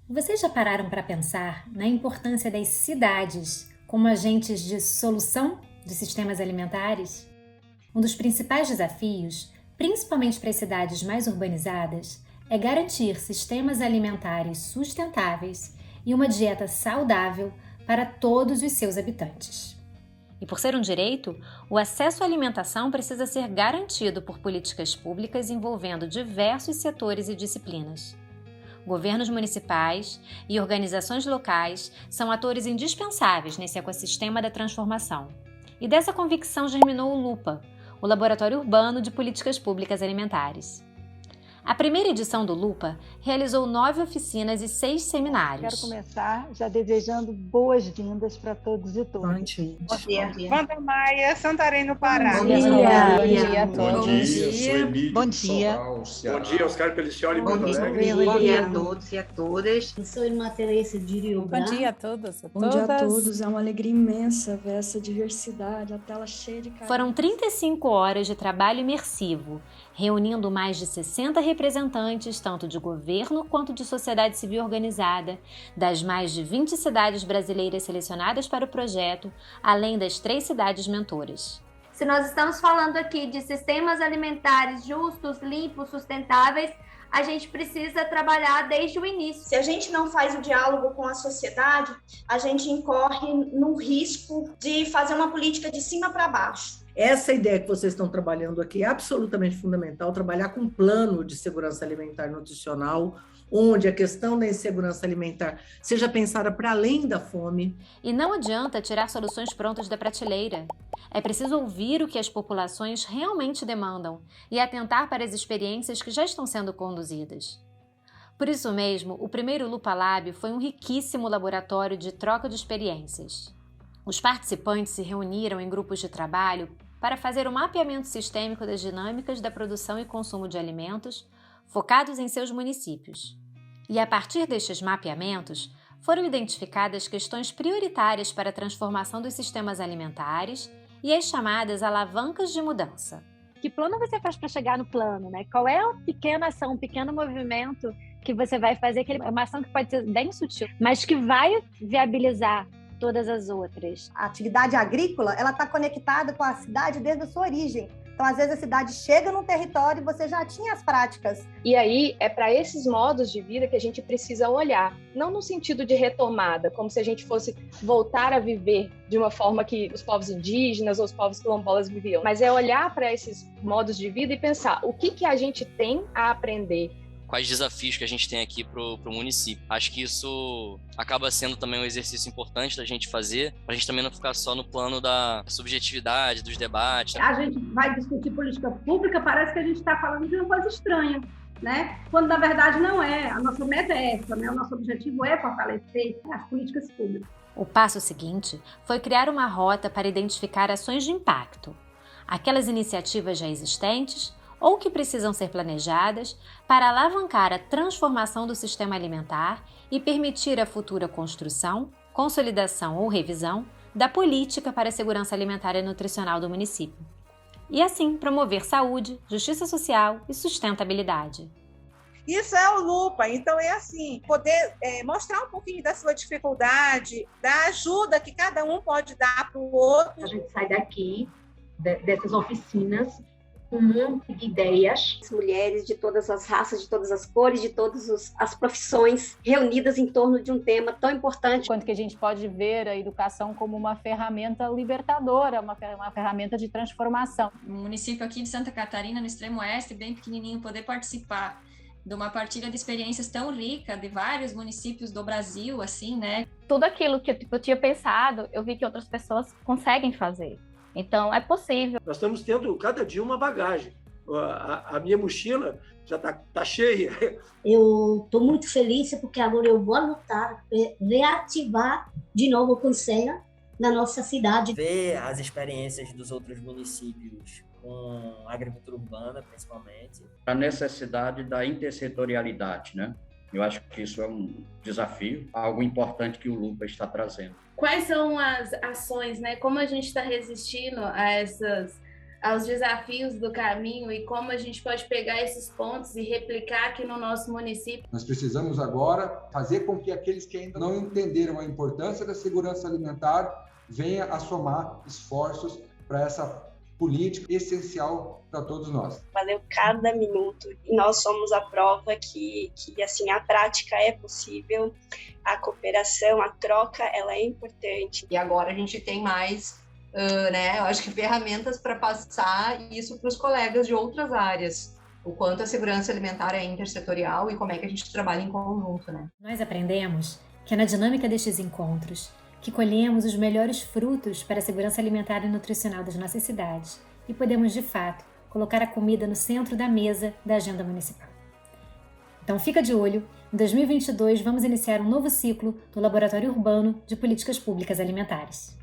Vocês já pararam para pensar na importância das cidades como agentes de solução de sistemas alimentares? Um dos principais desafios, principalmente para as cidades mais urbanizadas, é garantir sistemas alimentares sustentáveis e uma dieta saudável para todos os seus habitantes. E por ser um direito, o acesso à alimentação precisa ser garantido por políticas públicas envolvendo diversos setores e disciplinas. Governos municipais e organizações locais são atores indispensáveis nesse ecossistema da transformação. E dessa convicção germinou o LUPA, o Laboratório Urbano de Políticas Públicas Alimentares. A primeira edição do LUPA realizou 9 oficinas e 6 seminários. Quero começar já desejando boas-vindas para todos e todas. Bom dia. Bom dia. Wanda Maia, Santarém no Pará. Bom dia a todos. Bom dia, sou Emílio Bom dia. Sobral, Ceará. Bom dia, Oscar Pelicioli, Bom Porto dia, Alegre. bom dia a todos e a todas. Eu sou irmã Teresa de Rio Branco. Bom dia a todos. Bom dia a todos. É uma alegria imensa ver essa diversidade, a tela cheia de carinho. Foram 35 horas de trabalho imersivo, reunindo mais de 60 representantes, tanto de governo quanto de sociedade civil organizada, das mais de 20 cidades brasileiras selecionadas para o projeto, além das 3 cidades mentoras. Se nós estamos falando aqui de sistemas alimentares justos, limpos, sustentáveis, a gente precisa trabalhar desde o início. Se a gente não faz o diálogo com a sociedade, a gente incorre no risco de fazer uma política de cima para baixo. Essa ideia que vocês estão trabalhando aqui é absolutamente fundamental, trabalhar com um plano de segurança alimentar e nutricional, onde a questão da insegurança alimentar seja pensada para além da fome. E não adianta tirar soluções prontas da prateleira. É preciso ouvir o que as populações realmente demandam e atentar para as experiências que já estão sendo conduzidas. Por isso mesmo, o primeiro Lupa Lab foi um riquíssimo laboratório de troca de experiências. Os participantes se reuniram em grupos de trabalho para fazer o mapeamento sistêmico das dinâmicas da produção e consumo de alimentos, focados em seus municípios. E a partir destes mapeamentos, foram identificadas questões prioritárias para a transformação dos sistemas alimentares e as chamadas alavancas de mudança. Que plano você faz para chegar no plano, né? Qual é a pequena ação, um pequeno movimento que você vai fazer? É uma ação que pode ser bem sutil, mas que vai viabilizar todas as outras. A atividade agrícola, ela está conectada com a cidade desde a sua origem. Então, às vezes, a cidade chega num território e você já tinha as práticas. E aí, é para esses modos de vida que a gente precisa olhar. Não no sentido de retomada, como se a gente fosse voltar a viver de uma forma que os povos indígenas ou os povos quilombolas viviam. Mas é olhar para esses modos de vida e pensar o que a gente tem a aprender. Quais desafios que a gente tem aqui pro município. Acho que isso acaba sendo também um exercício importante da gente fazer, para a gente também não ficar só no plano da subjetividade, dos debates. A gente vai discutir política pública, parece que a gente está falando de uma coisa estranha, né? Quando na verdade não é. A nossa meta é essa, né? O nosso objetivo é fortalecer as políticas públicas. O passo seguinte foi criar uma rota para identificar ações de impacto, aquelas iniciativas já existentes ou que precisam ser planejadas para alavancar a transformação do sistema alimentar e permitir a futura construção, consolidação ou revisão da política para a segurança alimentar e nutricional do município. E assim promover saúde, justiça social e sustentabilidade. Isso é o Lupa, então é assim, poder mostrar um pouquinho da sua dificuldade, da ajuda que cada um pode dar para o outro. A gente sai daqui, dessas oficinas, um monte de ideias. Mulheres de todas as raças, de todas as cores, de todas as profissões reunidas em torno de um tema tão importante. Quanto que a gente pode ver a educação como uma ferramenta libertadora, uma ferramenta de transformação. Um município aqui de Santa Catarina, no extremo oeste, bem pequenininho, poder participar de uma partilha de experiências tão rica de vários municípios do Brasil, assim, né? Tudo aquilo que eu tinha pensado, eu vi que outras pessoas conseguem fazer. Então, é possível. Nós estamos tendo, cada dia, uma bagagem. A minha mochila já está cheia. Eu estou muito feliz porque agora eu vou lutar para reativar de novo o Conselho na nossa cidade. Ver as experiências dos outros municípios com a agricultura urbana, principalmente. A necessidade da intersetorialidade, né? Eu acho que isso é um desafio, algo importante que o Lupa está trazendo. Quais são as ações, né? Como a gente está resistindo a aos desafios do caminho e como a gente pode pegar esses pontos e replicar aqui no nosso município. Nós precisamos agora fazer com que aqueles que ainda não entenderam a importância da segurança alimentar venham a somar esforços para essa política essencial para todos nós. Valeu cada minuto e nós somos a prova que assim, a prática é possível, a cooperação, a troca, ela é importante. E agora a gente tem mais, eu acho que ferramentas para passar isso para os colegas de outras áreas. O quanto a segurança alimentar é intersetorial e como é que a gente trabalha em conjunto, né? Nós aprendemos que é na dinâmica destes encontros que colhemos os melhores frutos para a segurança alimentar e nutricional das nossas cidades e podemos, de fato, colocar a comida no centro da mesa da agenda municipal. Então fica de olho, em 2022 vamos iniciar um novo ciclo do Laboratório Urbano de Políticas Públicas Alimentares.